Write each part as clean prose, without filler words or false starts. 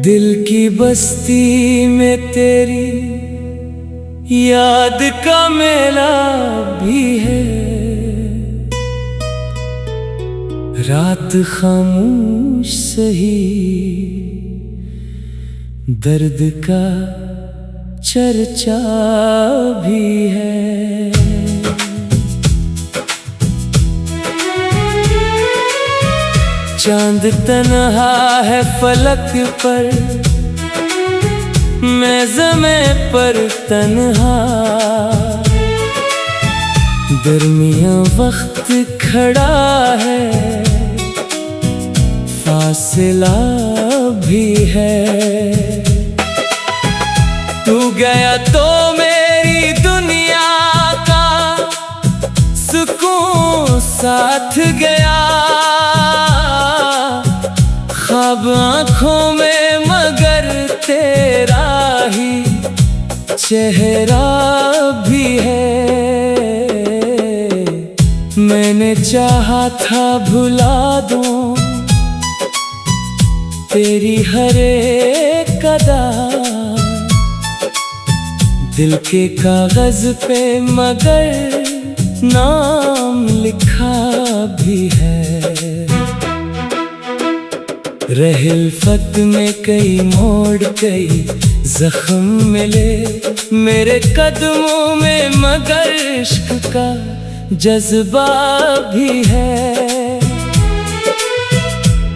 दिल की बस्ती में तेरी याद का मेला भी है। रात खामोश सही दर्द का चर्चा भी है। चांद तन्हा है फलक पर, मैं ज़मीं पर तन्हा। दरमियां वक्त खड़ा है, फासला भी है। तू गया तो मेरी दुनिया का सुकून साथ गया। ख्वाब आँखों में मगर तेरा ही चेहरा भी है। मैंने चाहा था भुला दूं तेरी हर एक अदा, दिल के कागज पे मगर नाम लिखा भी है। रहलफत में कई मोड़ कई जख्म मिले मेरे कदमों में, मगर इश्क का जज्बा भी है।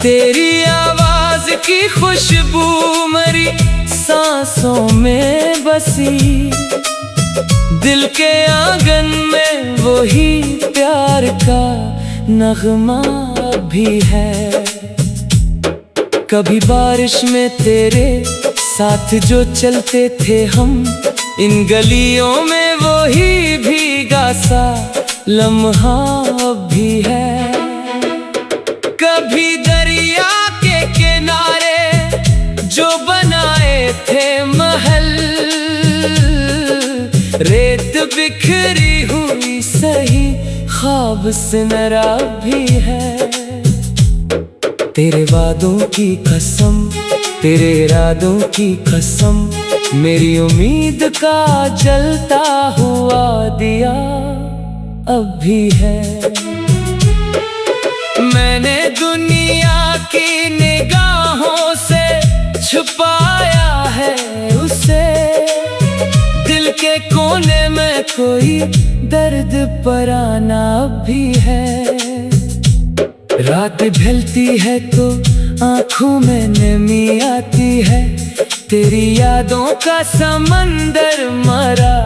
तेरी आवाज की खुशबू मरी सांसों में बसी, दिल के आंगन में वही प्यार का नगमा भी है। कभी बारिश में तेरे साथ जो चलते थे हम, इन गलियों में वही भीगा सा लम्हा भी है। कभी दरिया के किनारे जो बनाए थे महल, रेत बिखरी हुई सही ख्वाब सिनरा भी है। तेरे वादों की कसम तेरे इरादों की कसम, मेरी उम्मीद का जलता हुआ दिया अब भी है। मैंने दुनिया की निगाहों से छुपाया है उसे, दिल के कोने में कोई दर्द पराना भी है। रात ढलती है तो आँखों में नमी आती है, तेरी यादों का समंदर मरा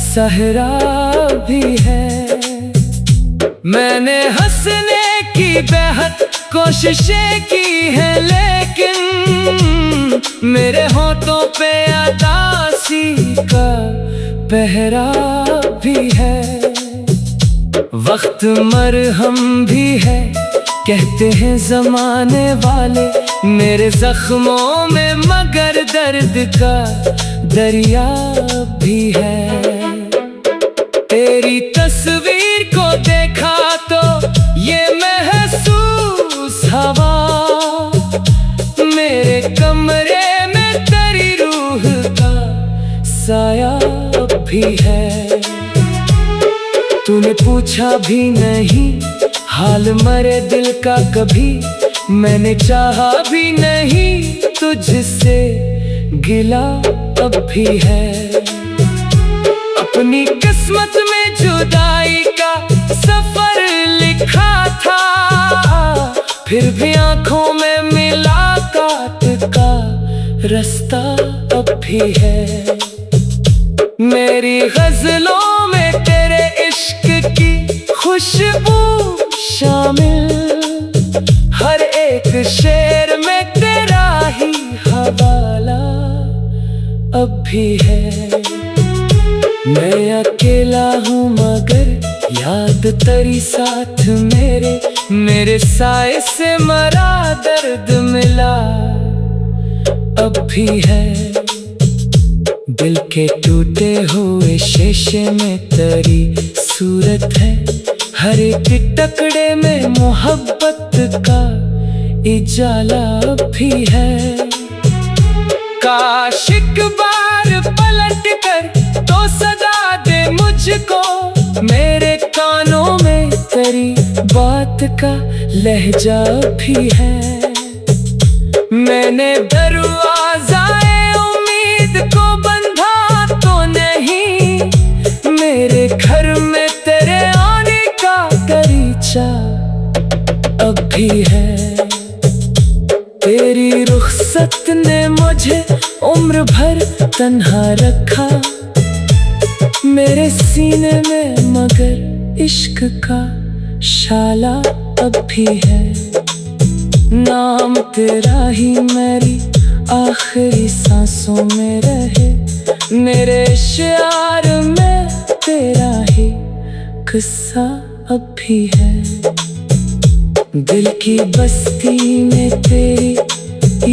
सहरा भी है। मैंने हंसने की बेहद कोशिशें की है, लेकिन मेरे होठों पे उदासी का पहरा भी है। वक्त मरहम भी है कहते हैं जमाने वाले मेरे जख्मों में, मगर दर्द का दरिया भी है। तेरी तस्वीर को देखा तो ये महसूस हवा, मेरे कमरे में तेरी रूह का साया भी है। तूने पूछा भी नहीं हाल मरे दिल का कभी, मैंने चाहा भी नहीं तुझसे गिला अब भी है। अपनी किस्मत में जुदाई का सफर लिखा था, फिर भी आंखों में मुलाकात का रास्ता अब भी है। मेरी गजलों में तेरे इश्क की खुशबू शामिल, हर एक शेर में तेरा ही हवाला अब भी है। मैं अकेला हूँ मगर याद तेरी साथ मेरे साए से मरा दर्द मिला अब भी है। दिल के टूटे हुए शीशे में तेरी सूरत है, हर एक टुकड़े में मोहब्बत का उजाला भी है। काश एक बार पलट कर तो सदा दे मुझको, मेरे कानों में तेरी बात का लहजा भी है। मैंने दरवाज़ाए उम्मीद को बंधा तो नहीं, मेरे घर में तेरे आने का दरीचा अब भी है। तेरी रुखसत ने मुझे उम्र भर तन्हा रखा, मेरे सीने में मगर इश्क का शाला अब भी है। नाम तेरा ही मेरी आखिरी सांसों में रहे, मेरे शार में तेरा ही किस्सा अब भी है। दिल की बस्ती में तेरी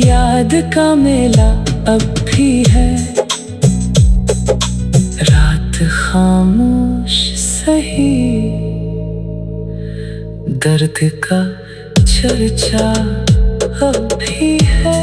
याद का मेला अब भी है। रात खामोश सही, दर्द का चर्चा अब भी है।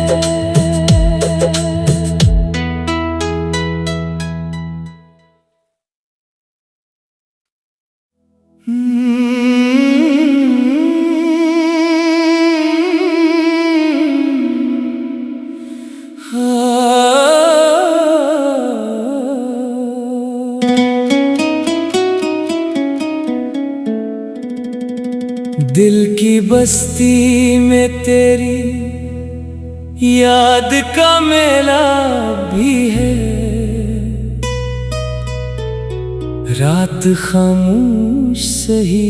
दिल की बस्ती में तेरी याद का मेला भी है। रात खामोश सही,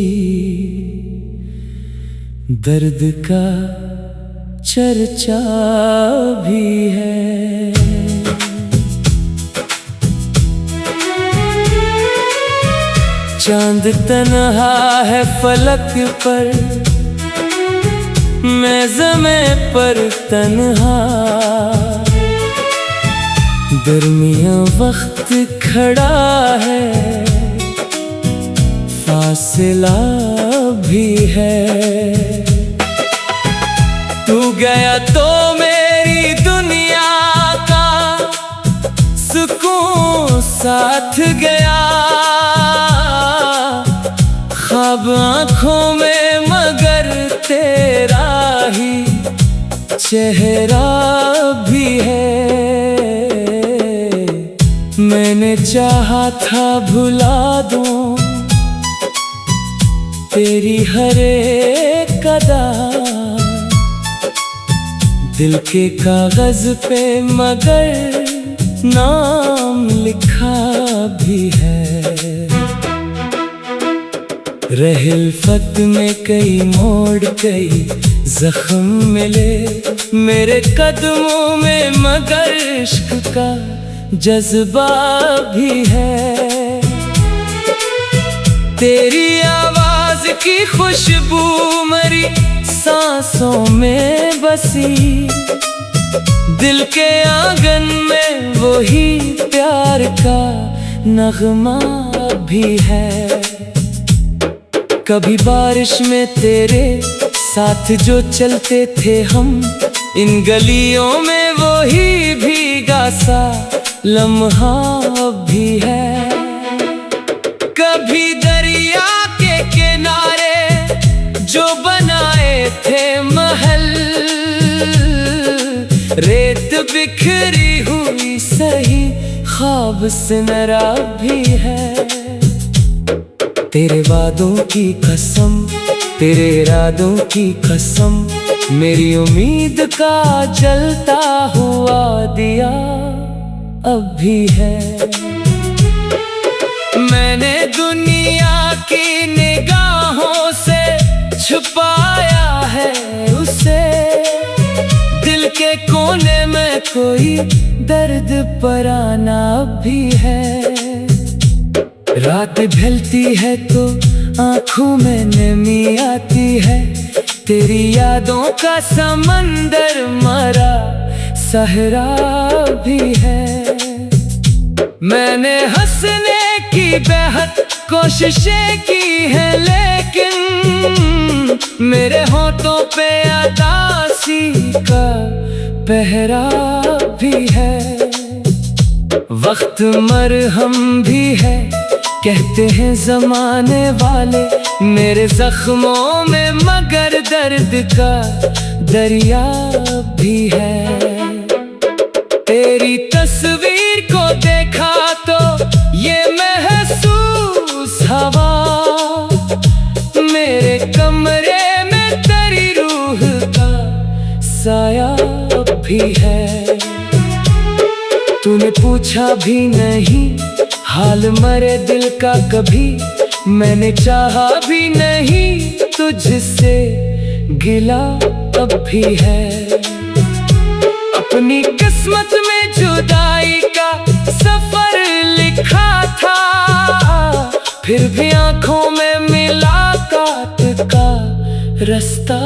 दर्द का चर्चा भी है। चांद तन्हा है फलक पर, मैं ज़मीं पर तन्हा। दरमियां वक्त खड़ा है, फासला भी है। तू गया तो मेरी दुनिया का सुकून साथ गया। ख्वाब आँखों में मगर तेरा ही चेहरा भी है। मैंने चाहा था भुला दूं तेरी हर एक अदा, दिल के कागज पे मगर नाम लिखा भी है। रहलफत में कई मोड़ कई जख्म मिले, मेरे कदमों में मगर इश्क का जज्बा भी है। तेरी आवाज की खुशबू मेरी सांसों में बसी, दिल के आंगन में वही प्यार का नगमा भी है। कभी बारिश में तेरे साथ जो चलते थे हम, इन गलियों में वही भीगा सा लम्हा भी है। कभी दरिया के किनारे जो बनाए थे महल, रेत बिखरी हुई सही ख्वाब सिमरा भी है। तेरे वादों की कसम, तेरे इरादों की कसम, मेरी उम्मीद का जलता हुआ दिया अब भी है। मैंने दुनिया की निगाहों से छुपाया है उसे, दिल के कोने में कोई दर्द पराना भी है। रात ढलती है तो आँखों में नमी आती है, तेरी यादों का समंदर मरा सहरा भी है। मैंने हंसने की बेहद कोशिशें की है, लेकिन मेरे होठों पे उदासी का पहरा भी है, वक्त मरहम भी है, कहते हैं जमाने वाले मेरे जख्मों में, मगर दर्द का दरिया भी है। तेरी तस्वीर को देखा तो ये महसूस हवा, मेरे कमरे में तेरी रूह का साया भी है। तूने पूछा भी नहीं हाल मरे दिल का कभी, मैंने चाहा भी नहीं तुझसे, गिला अब भी है। अपनी किस्मत में जुदाई का सफर लिखा था, फिर भी आंखों में मुलाकात का रास्ता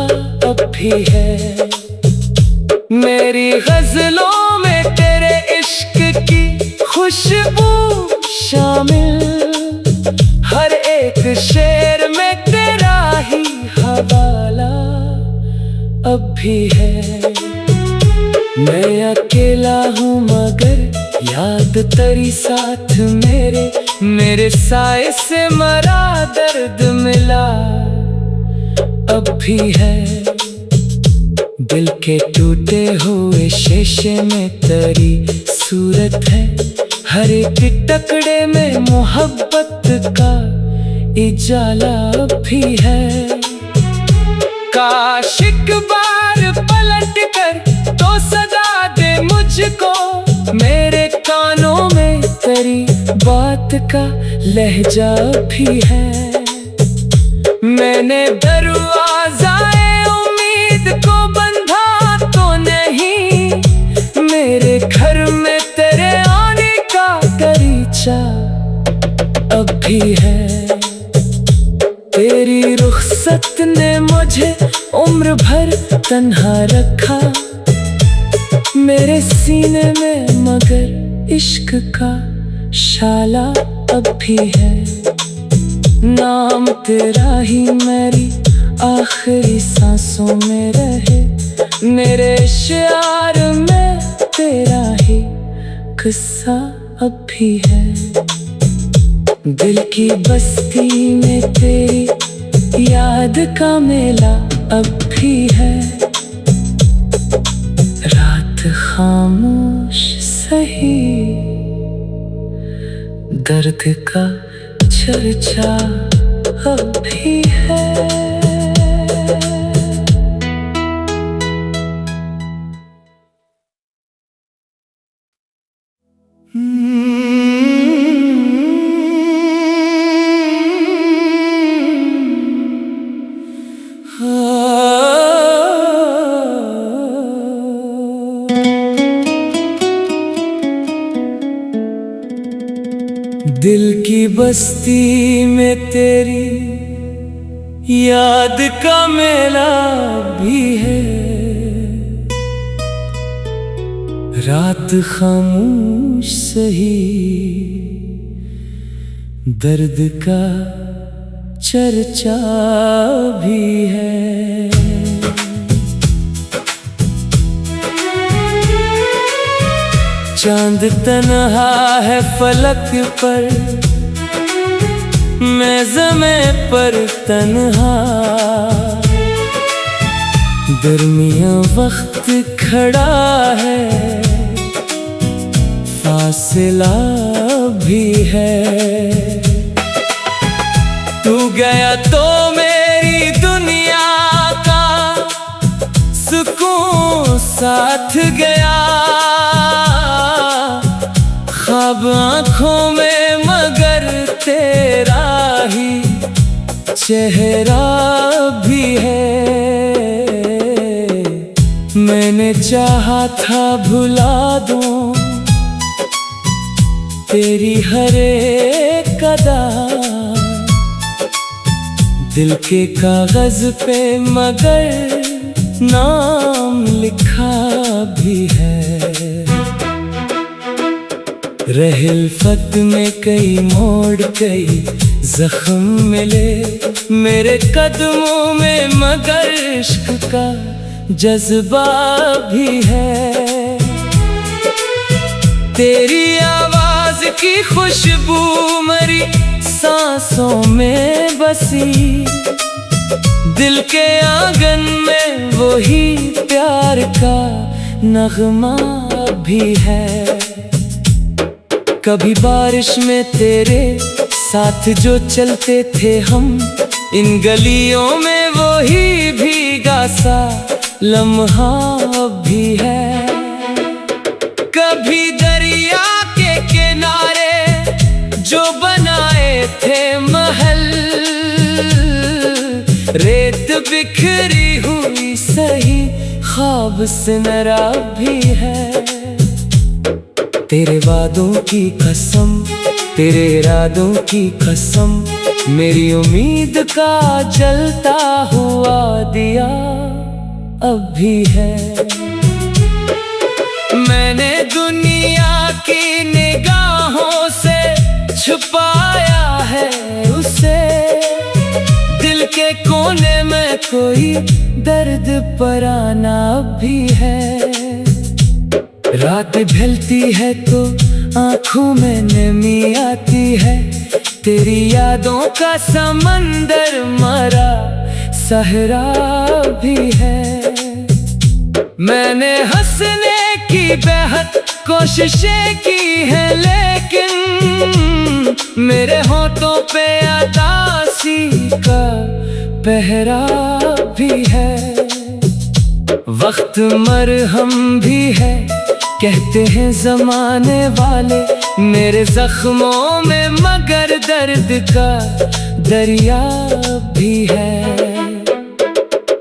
अब भी है। मेरी गजलों में तेरे इश्क की खुशबू शामिल, हर एक शेर में तेरा ही हवाला अब भी है। मैं अकेला हूँ मगर याद तेरी साथ मेरे, मेरे साए से मरा दर्द मिला अब भी है। दिल के टूटे हुए शीशे में तेरी सूरत है, हर एक टुकड़े में मोहब्बत का इजाला भी है। काश एक बार पलट कर तो सदा दे मुझको, मेरे कानों में तेरी बात का लहजा भी है। मैंने दरवाज़ाए उम्मीद को बंधा तो नहीं, मेरे घर में तेरे आने का दरीचा अब भी है। तेरी रुखसत ने मुझे उम्र भर तन्हा रखा, मेरे सीने में मगर इश्क का शाला अब भी है। नाम तेरा ही मेरी आखिरी सांसों में रहे, मेरे शार में तेरा ही किस्सा अब भी है। दिल की बस्ती में तेरी याद का मेला अब भी है। रात खामोश सही, दर्द का चर्चा अब भी है। दिल की बस्ती में तेरी याद का मेला भी है। रात खामोश सही, दर्द का चर्चा भी है। चांद तन्हा है फलक पर, मैं ज़मीं पर तन्हा, दरमियां वक्त खड़ा है, फासला भी है। तू गया तो मेरी दुनिया का सुकून साथ गया, ख्वाब आँखों में मगर तेरा ही चेहरा भी है। मैंने चाहा था भुला दूं तेरी हर एक अदा, दिल के कागज पे मगर नाम लिखा भी है। रहलफत में कई मोड़ कई जख्म मिले मेरे कदमों में, मगर इश्क का जज्बा भी है। तेरी आवाज की खुशबू मेरी सांसों में बसी, दिल के आंगन में वही प्यार का नगमा भी है। कभी बारिश में तेरे साथ जो चलते थे हम, इन गलियों में वही भीगा सा लम्हा भी है। कभी दरिया के किनारे जो बनाए थे महल, रेत बिखरी हुई सही ख्वाब सिमरा भी है। तेरे वादों की कसम, तेरे इरादों की कसम, मेरी उम्मीद का जलता हुआ दिया अब भी है। मैंने दुनिया की निगाहों से छुपाया है उसे, दिल के कोने में कोई दर्द पराना भी है। रात ढलती है तो आँखों में नमी आती है, तेरी यादों का समंदर मरा सहरा भी है। मैंने हंसने की बेहद कोशिशें की है, लेकिन मेरे होठों पे उदासी का पहरा भी है। वक्त मरहम भी है कहते हैं जमाने वाले मेरे जख्मों में, मगर दर्द का दरिया भी है।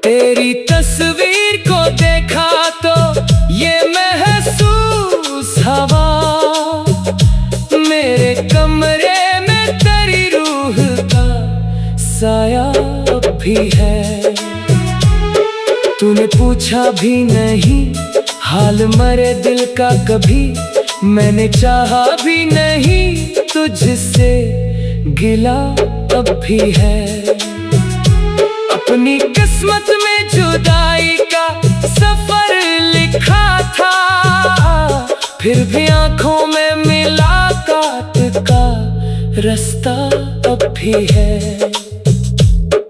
तेरी तस्वीर को देखा तो ये महसूस हवा, मेरे कमरे में तेरी रूह का साया भी है। तूने पूछा भी नहीं हाल मरे दिल का कभी, मैंने चाहा भी नहीं तुझसे गिला अब भी है। अपनी किस्मत में जुदाई का सफर लिखा था, फिर भी आंखों में मुलाकात का रास्ता अब भी है।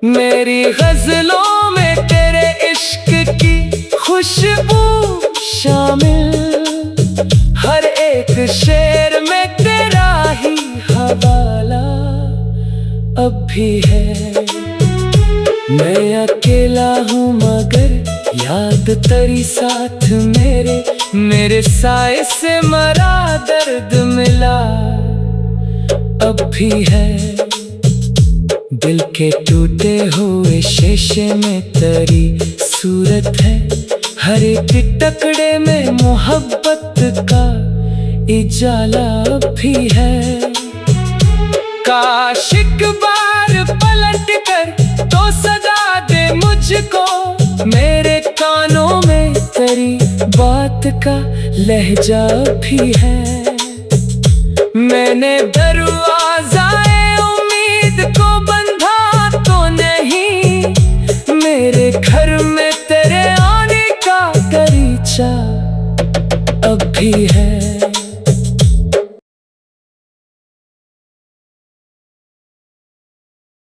मेरी गजलों में तेरे इश्क की खुशबू शामिल, हर एक शेर में तेरा ही हवाला अब भी है। मैं अकेला हूँ मगर याद तेरी साथ मेरे साए से मरा दर्द मिला अब भी है। दिल के टूटे हुए शीशे में तेरी सूरत है, हर एक टुकड़े में मोहब्बत का इजाला भी है। काश एक बार पलट कर तो सदा दे मुझको, मेरे कानों में तेरी बात का लहजा भी है। मैंने दरवाज़ाए उम्मीद को बंधा तो नहीं, मेरे घर में तेरे आने का दरीचा अब भी है।